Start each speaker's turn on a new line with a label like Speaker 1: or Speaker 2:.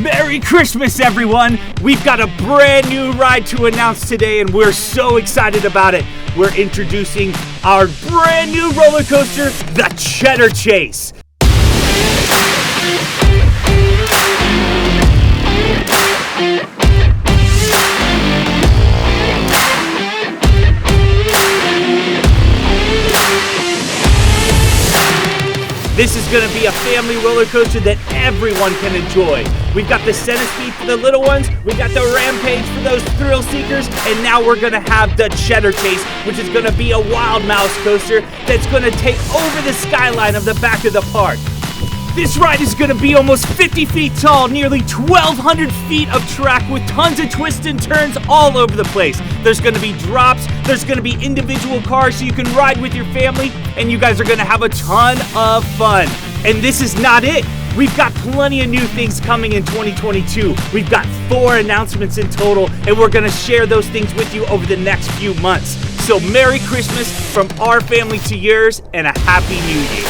Speaker 1: Merry Christmas, everyone! We've got a brand new ride to announce today, and we're so excited about it. We're introducing our brand new roller coaster, the Cheddar Chase. This is going to be a family roller coaster that everyone can enjoy. We've got the Centipede for the little ones, we got the Rampage for those thrill seekers, and now we're going to have the Cheddar Chase, which is going to be a wild mouse coaster that's going to take over the skyline of the back of the park. This ride is going to be almost 50 feet tall, nearly 1,200 feet of track with tons of twists and turns all over the place. There's going to be drops, there's going to be individual cars so you can ride with your family, and you guys are going to have a ton of fun. And this is not it. We've got plenty of new things coming in 2022. We've got 4 announcements in total, and we're going to share those things with you over the next few months. So Merry Christmas from our family to yours, and a Happy New Year.